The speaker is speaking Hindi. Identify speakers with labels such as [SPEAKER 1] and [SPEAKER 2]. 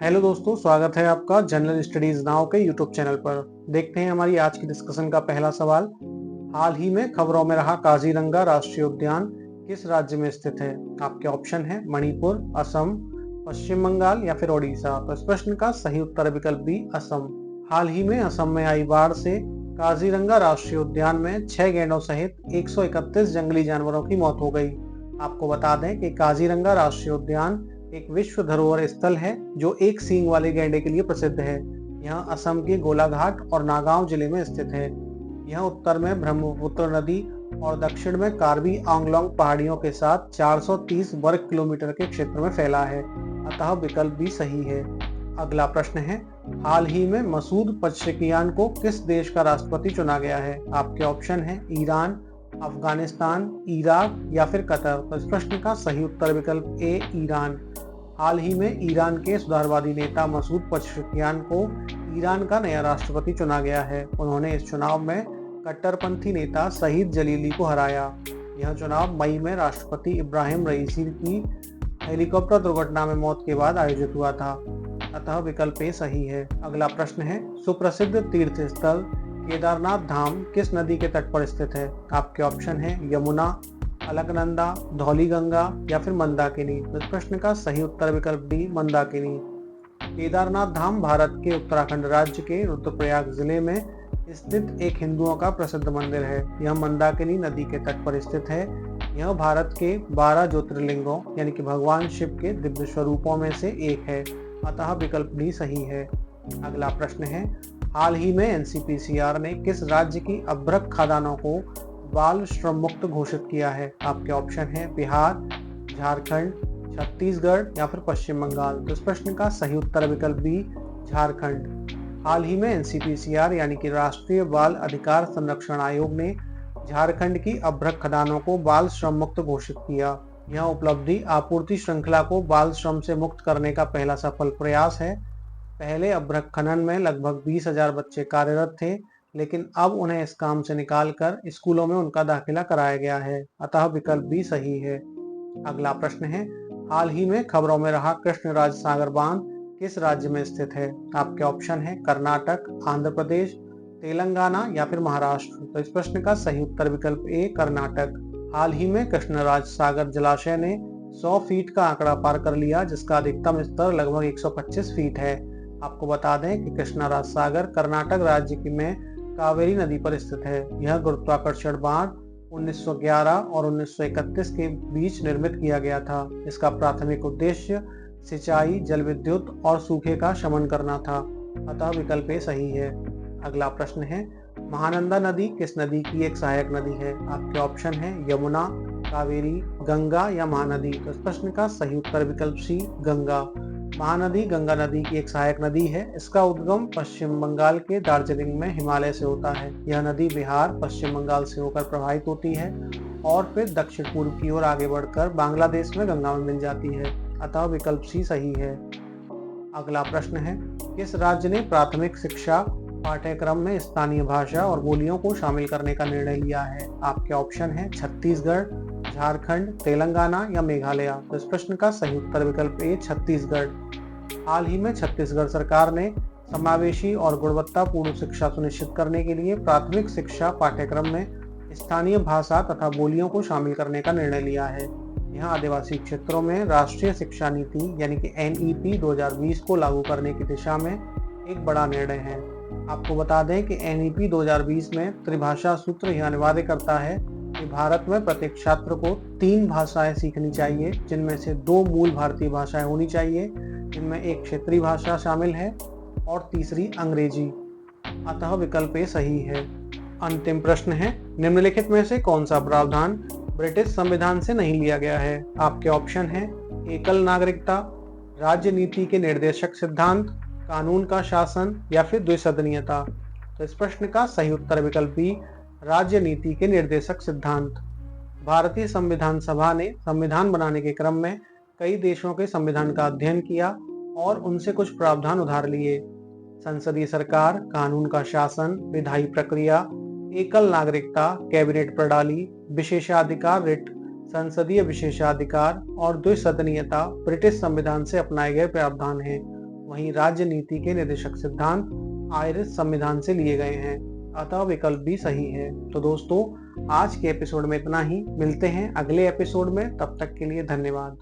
[SPEAKER 1] हेलो दोस्तों, स्वागत है आपका जनरल स्टडीज नाउ के यूट्यूब चैनल पर। देखते हैं हमारी आज की डिस्कशन का पहला सवाल। हाल ही में खबरों में रहा काजीरंगा राष्ट्रीय उद्यान किस राज्य में स्थित है? आपके ऑप्शन है मणिपुर, असम, पश्चिम बंगाल या फिर ओडिशा। तो इस प्रश्न का सही उत्तर विकल्प बी असम। हाल ही में असम में आई बाढ़ से काजीरंगा राष्ट्रीय उद्यान में 6 गैंडों सहित 131 जंगली जानवरों की मौत हो गई। आपको बता दें कि काजीरंगा राष्ट्रीय उद्यान एक विश्व धरोहर स्थल है जो एक सींग वाले गैंडे के लिए प्रसिद्ध है। यह असम के गोलाघाट और नागांव जिले में स्थित है। यह उत्तर में ब्रह्मपुत्र नदी और दक्षिण में कार्बी आंगलोंग पहाड़ियों के साथ 430 वर्ग किलोमीटर के क्षेत्र में फैला है, अतः विकल्प भी सही है। अगला प्रश्न है, हाल ही में मसूद पज़ेश्कियान को किस देश का राष्ट्रपति चुना गया है? आपके ऑप्शन है ईरान, अफगानिस्तान, इराक या फिर कतर। तो इस प्रश्न का सही उत्तर विकल्प ए ईरान। हाल ही में ईरान के सुधारवादी नेता मसूद पज़ेश्कियान को ईरान का नया राष्ट्रपति चुना गया है। उन्होंने इस चुनाव में कट्टरपंथी नेता सईद जलीली को हराया। यह चुनाव मई में राष्ट्रपति इब्राहिम रईसी की हेलीकॉप्टर दुर्घटना में मौत के बाद आयोजित हुआ था, अतः विकल्प ए सही है। अगला प्रश्न है, सुप्रसिद्ध तीर्थ स्थल केदारनाथ धाम किस नदी के तट पर स्थित है? आपके ऑप्शन है यमुना, अलकनंदा, धौलीगंगा या फिर मंदाकिनी। तो इस प्रश्न का सही उत्तर विकल्प डी मंदाकिनी। केदारनाथ धाम भारत के उत्तराखंड राज्य के रुद्रप्रयाग जिले में स्थित एक हिंदुओं का प्रसिद्ध मंदिर है। यह मंदाकिनी नदी के तट पर स्थित है। यह भारत के 12 ज्योतिर्लिंगों यानी कि भगवान शिव के दिव्य स्वरूपों में से एक है, अतः विकल्प डी सही है। अगला प्रश्न है, हाल ही में एनसीपीसीआर ने किस राज्य की अभ्रक खदानों को बाल श्रम मुक्त घोषित किया है? आपके ऑप्शन है बिहार, झारखंड, छत्तीसगढ़ या फिर पश्चिम बंगाल। तो इस प्रश्न का सही उत्तर विकल्प बी झारखंड। हाल ही में एनसीपीसीआर यानी कि राष्ट्रीय बाल अधिकार संरक्षण आयोग ने झारखंड की अभ्रक खदानों को बाल श्रम मुक्त घोषित किया। यह उपलब्धि आपूर्ति श्रृंखला को बाल श्रम से मुक्त करने का पहला सफल प्रयास है। पहले अभ्रक खनन में लगभग 20,000 बच्चे कार्यरत थे, लेकिन अब उन्हें इस काम से निकालकर स्कूलों में उनका दाखिला कराया गया है, अतः विकल्प भी सही है। अगला प्रश्न है, हाल ही में खबरों में रहा कृष्णराज सागर बांध किस राज्य में स्थित है? आपके ऑप्शन है कर्नाटक, आंध्र प्रदेश, तेलंगाना या फिर महाराष्ट्र। तो इस प्रश्न का सही उत्तर विकल्प ए कर्नाटक। हाल ही में कृष्णराज सागर जलाशय ने 100 फीट का आंकड़ा पार कर लिया, जिसका अधिकतम स्तर लगभग 125 फीट है। आपको बता दें कि कृष्णराज सागर कर्नाटक राज्य में कावेरी नदी पर स्थित है। यह गुरुत्वाकर्षण बांध 1911 और 1931 के बीच निर्मित किया गया था। इसका प्राथमिक उद्देश्य सिंचाई, जल विद्युत और सूखे का शमन करना था, अतः विकल्प ए सही है। अगला प्रश्न है, महानंदा नदी किस नदी की एक सहायक नदी है? आपके ऑप्शन है यमुना, कावेरी, गंगा या महानदी। तो इस प्रश्न का सही उत्तर विकल्प सी गंगा। महानदी गंगा नदी की एक सहायक नदी है। इसका उद्गम पश्चिम बंगाल के दार्जिलिंग में हिमालय से होता है। यह नदी बिहार, पश्चिम बंगाल से होकर प्रवाहित होती है और फिर दक्षिण पूर्व की ओर आगे बढ़कर बांग्लादेश में गंगा में मिल जाती है, अतः विकल्प सी सही है। अगला प्रश्न है, किस राज्य ने प्राथमिक शिक्षा पाठ्यक्रम में स्थानीय भाषा और बोलियों को शामिल करने का निर्णय लिया है? आपके ऑप्शन है छत्तीसगढ़, झारखंड, तेलंगाना या मेघालय। तो इस प्रश्न का सही उत्तर विकल्प ए छत्तीसगढ़। हाल ही में छत्तीसगढ़ सरकार ने समावेशी और गुणवत्तापूर्ण शिक्षा सुनिश्चित करने के लिए प्राथमिक शिक्षा पाठ्यक्रम में स्थानीय भाषा तथा बोलियों को शामिल करने का निर्णय लिया है। यह आदिवासी क्षेत्रों में राष्ट्रीय शिक्षा नीति यानी कि NEP 2020 को लागू करने की दिशा में एक बड़ा निर्णय है। आपको बता दें कि NEP 2020 में त्रिभाषा सूत्र यह अनिवार्य करता है कि भारत में प्रत्येक छात्र को 3 भाषाएं सीखनी चाहिए, जिनमें से 2 मूल भारतीय भाषाएं होनी चाहिए, जिनमें एक क्षेत्रीय भाषा शामिल है और तीसरी अंग्रेजी, अतः विकल्प ए सही है। अंतिम प्रश्न है, निम्नलिखित में से कौन सा प्रावधान ब्रिटिश संविधान से नहीं लिया गया है? आपके ऑप्शन है एकल नागरिकता, राज्य नीति के निर्देशक सिद्धांत, कानून का शासन या फिर द्विसदनीयता। तो इस प्रश्न का सही उत्तर विकल्प बी राज्य नीति के निर्देशक सिद्धांत। भारतीय संविधान सभा ने संविधान बनाने के क्रम में कई देशों के संविधान का अध्ययन किया और उनसे कुछ प्रावधान उधार लिए। संसदीय सरकार, कानून का शासन, विधायी प्रक्रिया, एकल नागरिकता, कैबिनेट प्रणाली, विशेषाधिकार रिट, संसदीय विशेषाधिकार और द्विसदनीयता ब्रिटिश संविधान से अपनाए गए प्रावधान हैं। वहीं राज्य नीति के निर्देशक सिद्धांत आयरिश संविधान से लिए गए हैं, अतः विकल्प भी सही है। तो दोस्तों, आज के एपिसोड में इतना ही। मिलते हैं अगले एपिसोड में, तब तक के लिए धन्यवाद।